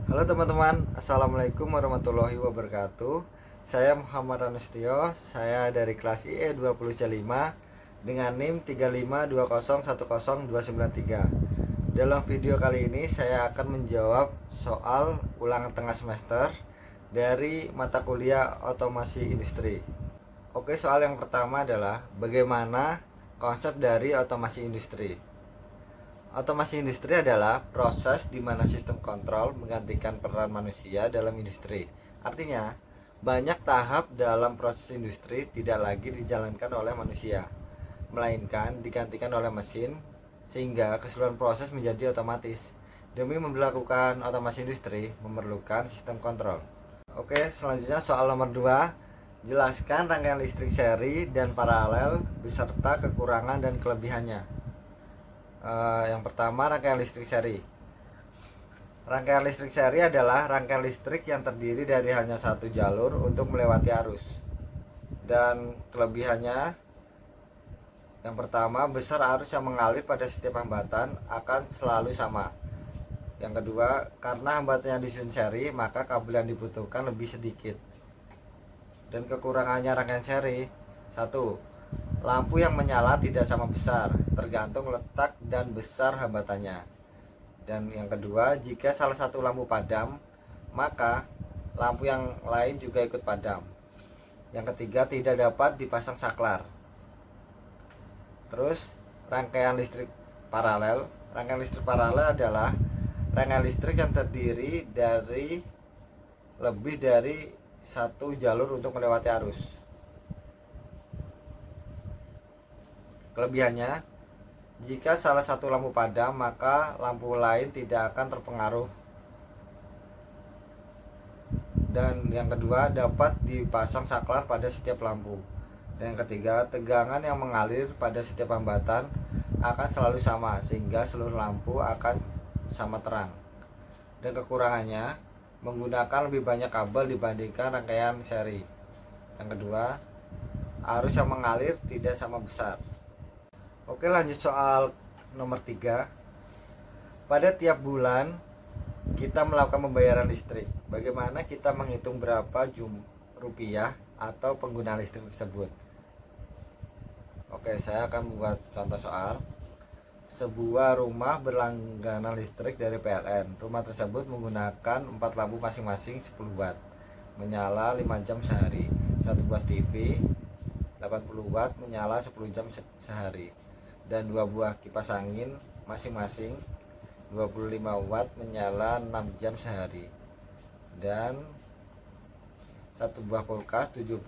Halo teman-teman, Assalamualaikum warahmatullahi wabarakatuh. Saya Muhammad Anustio, saya dari kelas IE 20C5 dengan NIM 352010293. Dalam video kali ini saya akan menjawab soal ulangan tengah semester dari mata kuliah otomasi industri. Oke, soal yang pertama adalah bagaimana konsep dari otomasi industri. Otomasi industri adalah proses di mana sistem kontrol menggantikan peran manusia dalam industri. Artinya, banyak tahap dalam proses industri tidak lagi dijalankan oleh manusia, melainkan digantikan oleh mesin, sehingga keseluruhan proses menjadi otomatis. Demi melakukan otomasi industri, memerlukan sistem kontrol. Oke, selanjutnya soal nomor 2. Jelaskan rangkaian listrik seri dan paralel beserta kekurangan dan kelebihannya. Yang pertama, rangkaian listrik seri. Rangkaian listrik seri adalah rangkaian listrik yang terdiri dari hanya satu jalur untuk melewati arus. Dan kelebihannya, yang pertama, besar arus yang mengalir pada setiap hambatan akan selalu sama. Yang kedua, karena hambatan yang disusun seri, maka kabel yang dibutuhkan lebih sedikit. Dan kekurangannya rangkaian seri, satu, lampu yang menyala tidak sama besar, tergantung letak dan besar hambatannya. Dan yang kedua, jika salah satu lampu padam, maka lampu yang lain juga ikut padam. Yang ketiga, tidak dapat dipasang saklar. Terus, rangkaian listrik paralel. Rangkaian listrik paralel adalah rangkaian listrik yang terdiri dari lebih dari satu jalur untuk melewati arus. Kelebihannya, jika salah satu lampu padam, maka lampu lain tidak akan terpengaruh. Dan yang kedua, dapat dipasang saklar pada setiap lampu. Dan yang ketiga, tegangan yang mengalir pada setiap hambatan akan selalu sama, sehingga seluruh lampu akan sama terang. Dan kekurangannya, menggunakan lebih banyak kabel dibandingkan rangkaian seri. Yang kedua, arus yang mengalir tidak sama besar. Oke, lanjut soal nomor 3. Pada tiap bulan kita melakukan pembayaran listrik. Bagaimana kita menghitung berapa rupiah atau pengguna listrik tersebut? Oke, saya akan membuat contoh soal. Sebuah rumah berlangganan listrik dari PLN. Rumah tersebut menggunakan 4 lampu masing-masing 10 watt, menyala 5 jam sehari. Satu buah TV 80 watt menyala 10 jam sehari. Dan 2 buah kipas angin masing-masing 25 watt menyala 6 jam sehari. Dan satu buah kulkas 75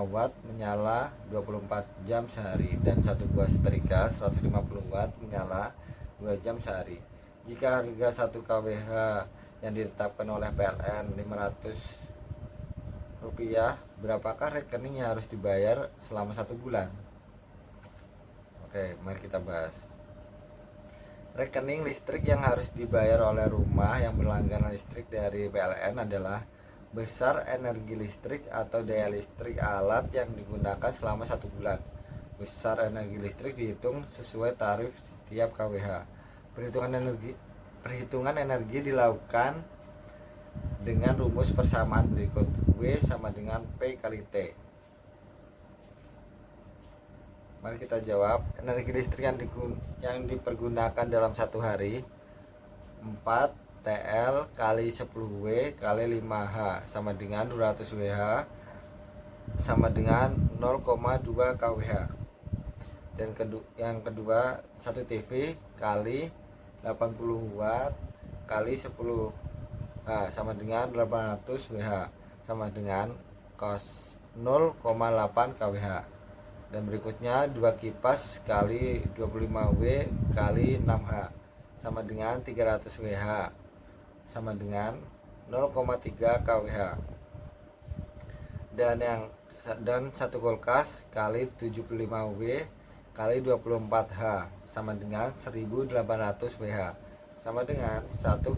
watt menyala 24 jam sehari. Dan satu buah setrika 150 watt menyala 2 jam sehari. Jika harga 1 kWh yang ditetapkan oleh PLN 500 rupiah, berapakah rekening yang harus dibayar selama 1 bulan? Oke, mari kita bahas. Rekening listrik yang harus dibayar oleh rumah yang berlangganan listrik dari PLN adalah besar energi listrik atau daya listrik alat yang digunakan selama 1 bulan. Besar energi listrik dihitung sesuai tarif tiap kWh. Perhitungan energi dilakukan dengan rumus persamaan berikut. W sama dengan P kali T. Mari kita jawab. Energi listrik yang dipergunakan dalam 1 hari 4 TL kali 10W kali 5H sama dengan 200 WH sama dengan 0,2 kWh. Dan yang kedua, 1 TV kali 80 watt kali 10H sama dengan 800 WH sama dengan 0,8 kWh. Dan berikutnya 2 kipas kali 25W kali 6H sama dengan 300 WH sama dengan 0,3 kWh. Dan satu kulkas kali 75W kali 24H sama dengan 1800 WH sama dengan 1,8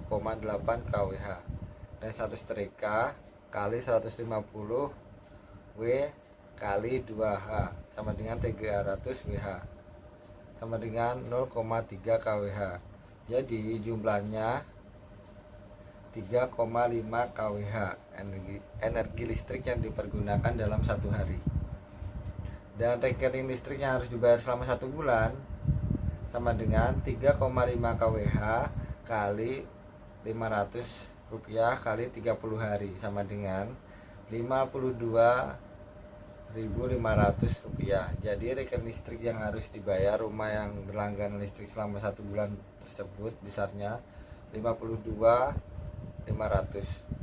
kWh. Dan satu setrika kali 150W kali 2H sama dengan 300 WH sama dengan 0,3 kWh. Jadi jumlahnya 3,5 kWh energi listrik yang dipergunakan dalam satu hari. Dan rekening listrik yang harus dibayar selama 1 bulan sama dengan 3,5 kWh kali 500 rupiah kali 30 hari sama dengan 52.500 rupiah. Jadi rekening listrik yang harus dibayar rumah yang berlangganan listrik selama 1 bulan tersebut besarnya 52.500.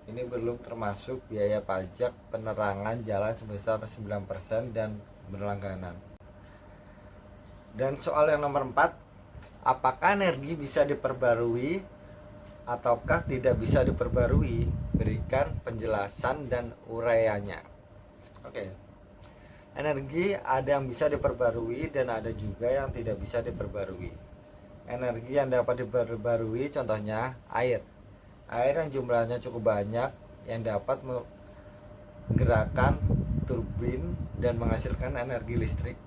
Ini belum termasuk biaya pajak penerangan jalan sebesar 9% dan berlangganan. Dan soal yang nomor 4, apakah energi bisa diperbarui ataukah tidak bisa diperbarui? Berikan penjelasan dan uraiannya. Oke. Energi ada yang bisa diperbarui dan ada juga yang tidak bisa diperbarui. Energi yang dapat diperbarui contohnya air yang jumlahnya cukup banyak yang dapat menggerakkan turbin dan menghasilkan energi listrik.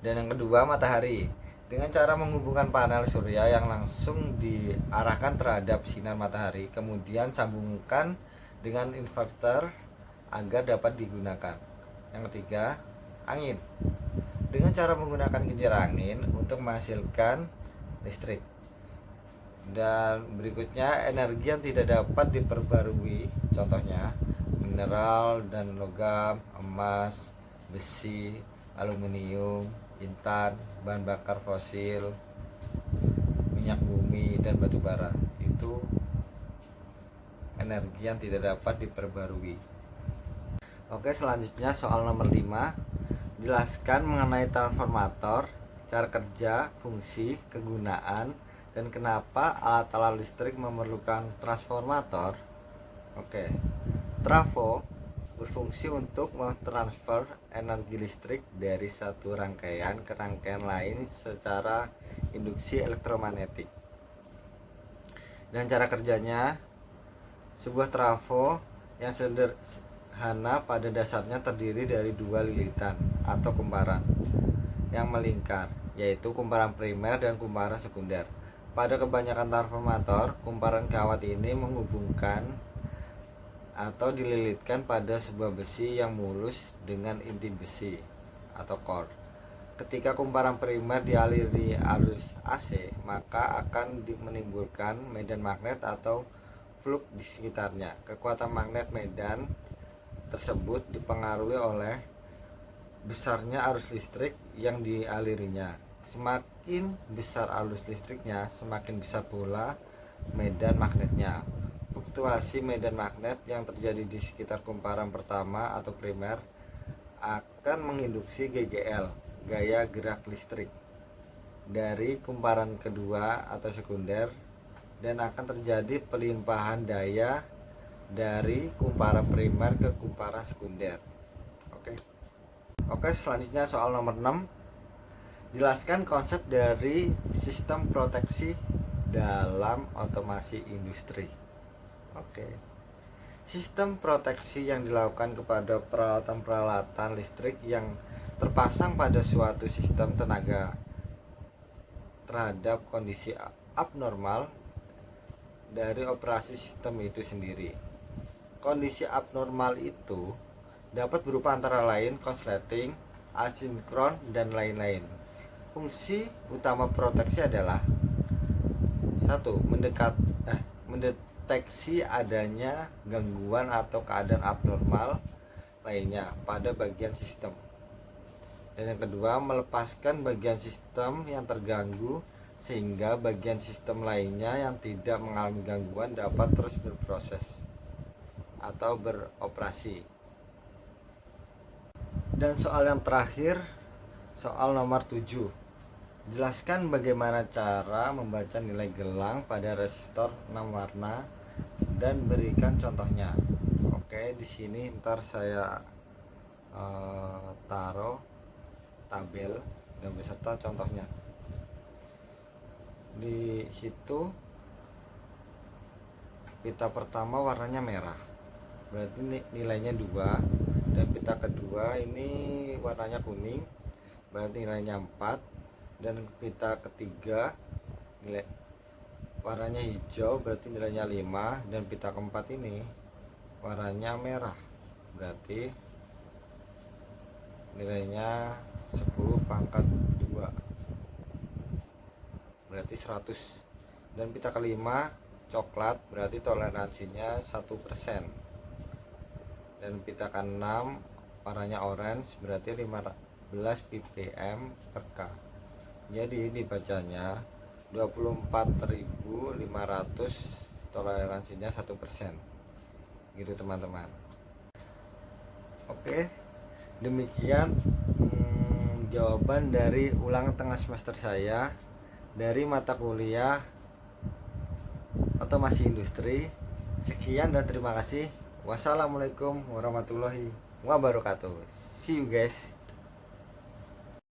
Dan yang kedua, matahari. Dengan cara menghubungkan panel surya yang langsung diarahkan terhadap sinar matahari, kemudian sambungkan dengan inverter agar dapat digunakan. Yang ketiga, angin. Dengan cara menggunakan kincir angin untuk menghasilkan listrik. Dan berikutnya, energi yang tidak dapat diperbarui, contohnya mineral dan logam, emas, besi, aluminium, intan, bahan bakar fosil, minyak bumi, dan batu bara. Itu energi yang tidak dapat diperbarui. Oke, selanjutnya soal nomor 5. Jelaskan mengenai transformator, cara kerja, fungsi, kegunaan, dan kenapa alat-alat listrik memerlukan transformator. Oke. Trafo berfungsi untuk mentransfer energi listrik dari satu rangkaian ke rangkaian lain secara induksi elektromagnetik. Dan cara kerjanya, sebuah trafo yang sederhana pada dasarnya terdiri dari dua lilitan atau kumparan yang melingkar, yaitu kumparan primer dan kumparan sekunder. Pada kebanyakan transformator, kumparan kawat ini menghubungkan atau dililitkan pada sebuah besi yang mulus dengan inti besi atau core. Ketika kumparan primer dialiri arus AC, maka akan menimbulkan medan magnet atau flux di sekitarnya. Kekuatan magnet medan tersebut dipengaruhi oleh besarnya arus listrik yang dialirinya. Semakin besar arus listriknya, semakin besar pula medan magnetnya. Fluktuasi medan magnet yang terjadi di sekitar kumparan pertama atau primer akan menginduksi GGL, gaya gerak listrik, dari kumparan kedua atau sekunder, dan akan terjadi pelimpahan daya dari kumparan primer ke kumparan sekunder. Oke, selanjutnya soal nomor 6. Jelaskan konsep dari sistem proteksi dalam otomasi industri. Oke. Sistem proteksi yang dilakukan kepada peralatan-peralatan listrik yang terpasang pada suatu sistem tenaga terhadap kondisi abnormal dari operasi sistem itu sendiri. Kondisi abnormal itu dapat berupa antara lain konsleting, asinkron, dan lain-lain. Fungsi utama proteksi adalah 1. Mendeteksi adanya gangguan atau keadaan abnormal lainnya pada bagian sistem. Dan yang kedua, melepaskan bagian sistem yang terganggu sehingga bagian sistem lainnya yang tidak mengalami gangguan dapat terus berproses atau beroperasi. Dan soal yang terakhir, soal nomor 7. Jelaskan bagaimana cara membaca nilai gelang pada resistor 6 warna dan berikan contohnya. Oke, di sini ntar saya taruh tabel dan beserta contohnya. Di situ pita pertama warnanya merah, berarti nilainya 2, dan pita kedua ini warnanya kuning, berarti nilainya 4, dan pita ketiga warnanya hijau berarti nilainya 5, dan pita keempat ini warnanya merah berarti nilainya 10 pangkat 2 berarti 100. Dan pita kelima coklat berarti toleransinya 1%. Dan pita keenam warnanya orange berarti 15 ppm per K. Jadi dibacanya 24.500, toleransinya 1%. Gitu teman-teman. Oke, demikian jawaban dari ulangan tengah semester saya dari mata kuliah otomasi industri. Sekian dan terima kasih. Wassalamualaikum warahmatullahi wabarakatuh. See you guys.